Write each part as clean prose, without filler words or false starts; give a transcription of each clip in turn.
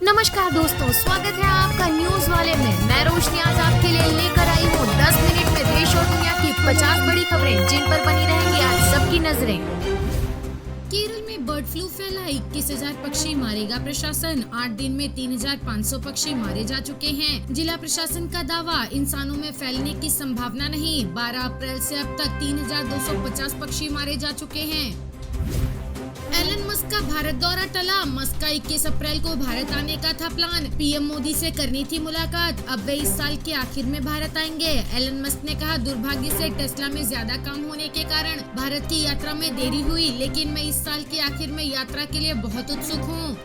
नमस्कार दोस्तों, स्वागत है आपका न्यूज वाले में। मैं रोशनी आज आपके लिए लेकर आई हूँ 10 मिनट में देश और दुनिया की 50 बड़ी खबरें जिन पर बनी रहेंगी आज सबकी नजरें। केरल में बर्ड फ्लू फैला, 21,000 पक्षी मारेगा प्रशासन। 8 दिन में 3,500 पक्षी मारे जा चुके हैं। जिला प्रशासन का दावा, इंसानों में फैलने की संभावना नहीं। 12 अप्रैल से अब तक 3,250 पक्षी मारे जा चुके हैं। एलन मस्क का भारत दौरा टला। मस्क का 21 अप्रैल को भारत आने का था प्लान। पीएम मोदी से करनी थी मुलाकात। अब वे इस साल के आखिर में भारत आएंगे। एलन मस्क ने कहा, दुर्भाग्य से टेस्ला में ज्यादा काम होने के कारण भारत की यात्रा में देरी हुई, लेकिन मैं इस साल के आखिर में यात्रा के लिए बहुत उत्सुक हूँ।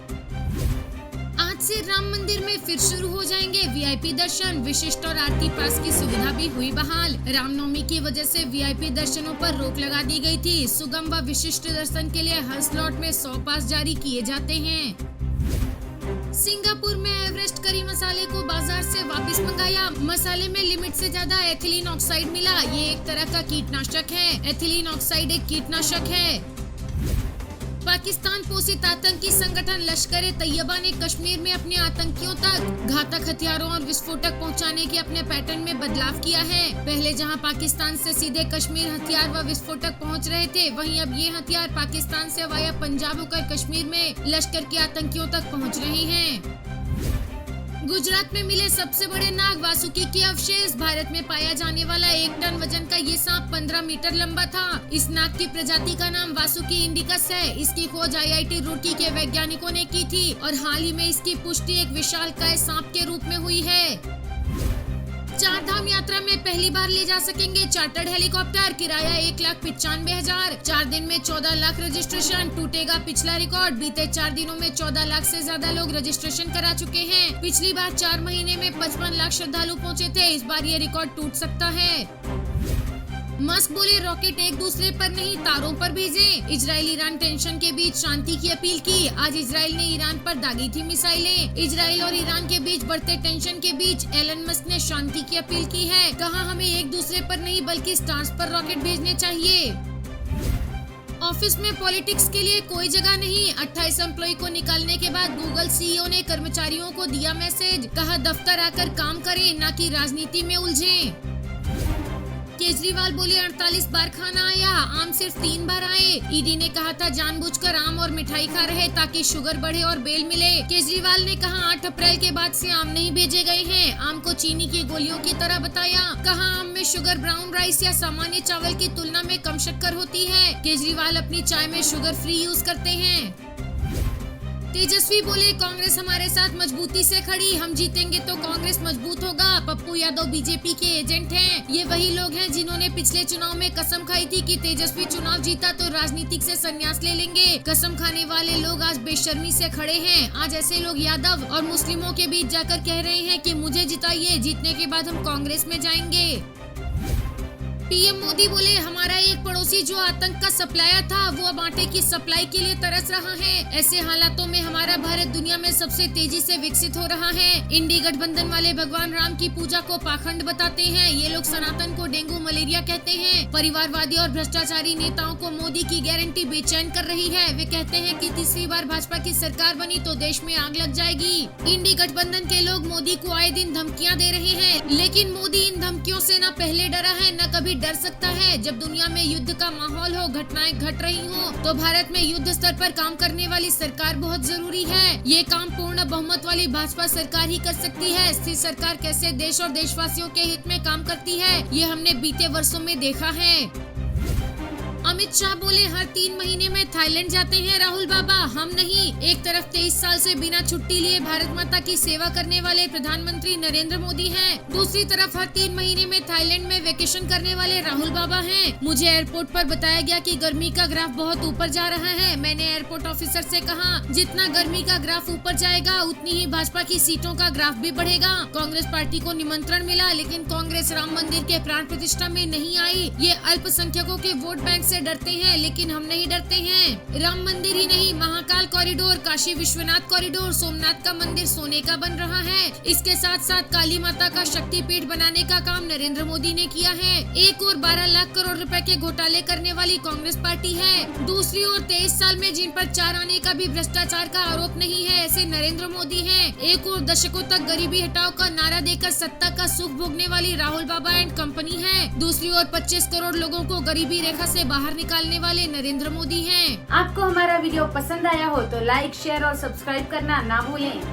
आज से राम मंदिर में फिर शुरू हो जाएंगे वीआईपी दर्शन। विशिष्ट और आरती पास की सुविधा भी हुई बहाल। रामनवमी की वजह से वीआईपी दर्शनों पर रोक लगा दी गई थी। सुगम व विशिष्ट दर्शन के लिए हर स्लॉट में 100 पास जारी किए जाते हैं। सिंगापुर में एवरेस्ट करी मसाले को बाजार से वापस मंगाया। मसाले में लिमिट से ज्यादा एथिलीन ऑक्साइड मिला। ये एक तरह का कीटनाशक है। एथिलीन ऑक्साइड एक कीटनाशक है। पाकिस्तान पोषित आतंकी संगठन लश्कर-ए-तैयबा ने कश्मीर में अपने आतंकियों तक घातक हथियारों और विस्फोटक पहुंचाने के अपने पैटर्न में बदलाव किया है। पहले जहां पाकिस्तान से सीधे कश्मीर हथियार व विस्फोटक पहुंच रहे थे, वहीं अब ये हथियार पाकिस्तान से वाया पंजाब होकर कश्मीर में लश्कर के आतंकियों तक पहुँच रहे हैं। गुजरात में मिले सबसे बड़े नाग वासुकी के अवशेष। भारत में पाया जाने वाला 1 टन वजन का ये सांप 15 मीटर लंबा था। इस नाग की प्रजाति का नाम वासुकी इंडिकस है। इसकी खोज IIT रुड़की के वैज्ञानिकों ने की थी और हाल ही में इसकी पुष्टि एक विशालकाय सांप के रूप में हुई है। 4 धाम यात्रा में पहली बार ले जा सकेंगे चार्टर्ड हेलीकॉप्टर। किराया 1,95,000। 4 दिन में 14 लाख रजिस्ट्रेशन, टूटेगा पिछला रिकॉर्ड। बीते 4 दिनों में 14 लाख से ज्यादा लोग रजिस्ट्रेशन करा चुके हैं। पिछली बार 4 महीने में 55 लाख श्रद्धालु पहुंचे थे। इस बार ये रिकॉर्ड टूट सकता है। मस्क बोले, रॉकेट एक दूसरे पर नहीं तारों पर भेजें। इजराइल ईरान टेंशन के बीच शांति की अपील की। आज इजराइल ने ईरान पर दागी थी मिसाइलें। इजराइल और ईरान के बीच बढ़ते टेंशन के बीच एलन मस्क ने शांति की अपील की है। कहा, हमें एक दूसरे पर नहीं बल्कि स्टार्स पर रॉकेट भेजने चाहिए। ऑफिस में पॉलिटिक्स के लिए कोई जगह नहीं। 28 एम्प्लॉय को निकालने के बाद गूगल CEO ने कर्मचारियों को दिया मैसेज। कहा, दफ्तर आकर काम करें, न कि राजनीति में उलझें। केजरीवाल बोले, 48 बार खाना आया, आम सिर्फ 3 बार आए। ईडी ने कहा था जानबूझकर आम और मिठाई खा रहे ताकि शुगर बढ़े और बेल मिले। केजरीवाल ने कहा, 8 अप्रैल के बाद से आम नहीं भेजे गए हैं। आम को चीनी की गोलियों की तरह बताया। कहा, आम में शुगर ब्राउन राइस या सामान्य चावल की तुलना में कम शक्कर होती है। केजरीवाल अपनी चाय में शुगर फ्री यूज करते हैं। तेजस्वी बोले, कांग्रेस हमारे साथ मजबूती से खड़ी, हम जीतेंगे तो कांग्रेस मजबूत होगा। पप्पू यादव बीजेपी के एजेंट हैं। ये वही लोग हैं जिन्होंने पिछले चुनाव में कसम खाई थी कि तेजस्वी चुनाव जीता तो राजनीतिक से संन्यास ले लेंगे। कसम खाने वाले लोग आज बेशर्मी से खड़े हैं। आज ऐसे लोग यादव और मुस्लिमों के बीच जाकर कह रहे हैं कि मुझे जिताइए, जीतने के बाद हम कांग्रेस में जाएंगे। पीएम मोदी बोले, हमारा एक पड़ोसी जो आतंक का सप्लायर था, वो अब आटे की सप्लाई के लिए तरस रहा है। ऐसे हालातों में हमारा भारत दुनिया में सबसे तेजी से विकसित हो रहा है। इंडी गठबंधन वाले भगवान राम की पूजा को पाखंड बताते हैं। ये लोग सनातन को डेंगू मलेरिया कहते हैं। परिवारवादी और भ्रष्टाचारी नेताओं को मोदी की गारंटी बेचैन कर रही है। वे कहते हैं कि तीसरी बार भाजपा की सरकार बनी तो देश में आग लग जाएगी। इंडी गठबंधन के लोग मोदी को आए दिन धमकियां दे रहे हैं, लेकिन मोदी इन धमकियों से न पहले डरा है न कभी डर सकता है। जब दुनिया में युद्ध का माहौल हो, घटनाएं घट रही हो, तो भारत में युद्ध स्तर पर काम करने वाली सरकार बहुत जरूरी है। ये काम पूर्ण बहुमत वाली भाजपा सरकार ही कर सकती है। स्थिर सरकार कैसे देश और देशवासियों के हित में काम करती है, ये हमने बीते वर्षों में देखा है। अमित शाह बोले, हर 3 महीने में थाईलैंड जाते हैं राहुल बाबा, हम नहीं। एक तरफ 23 साल से बिना छुट्टी लिए भारत माता की सेवा करने वाले प्रधानमंत्री नरेंद्र मोदी हैं, दूसरी तरफ हर 3 महीने में थाईलैंड में वेकेशन करने वाले राहुल बाबा हैं। मुझे एयरपोर्ट पर बताया गया कि गर्मी का ग्राफ बहुत ऊपर जा रहा है। मैंने एयरपोर्ट ऑफिसर से कहा, जितना गर्मी का ग्राफ ऊपर जाएगा उतनी ही भाजपा की सीटों का ग्राफ भी बढ़ेगा। कांग्रेस पार्टी को निमंत्रण मिला, लेकिन कांग्रेस राम मंदिर के प्राण प्रतिष्ठा में नहीं आई। ये अल्पसंख्यकों के वोट बैंक से से डरते हैं, लेकिन हम नहीं डरते हैं। राम मंदिर ही नहीं, महाकाल कॉरिडोर, काशी विश्वनाथ कॉरिडोर, सोमनाथ का मंदिर सोने का बन रहा है। इसके साथ साथ काली माता का शक्तिपीठ बनाने का काम नरेंद्र मोदी ने किया है। एक और 12 लाख करोड़ रुपए के घोटाले करने वाली कांग्रेस पार्टी है। दूसरी ओर 23 साल में जिन पर 4 आने का भी भ्रष्टाचार का आरोप नहीं है, ऐसे नरेंद्र मोदी हैं। एक और दशकों तक गरीबी हटाओ का नारा देकर सत्ता का सुख भोगने वाली राहुल बाबा एंड कंपनी है। दूसरी ओर 25 करोड़ लोगों को गरीबी रेखा से बाहर निकालने वाले नरेंद्र मोदी हैं। आपको हमारा वीडियो पसंद आया हो तो लाइक, शेयर और सब्सक्राइब करना ना भूलें।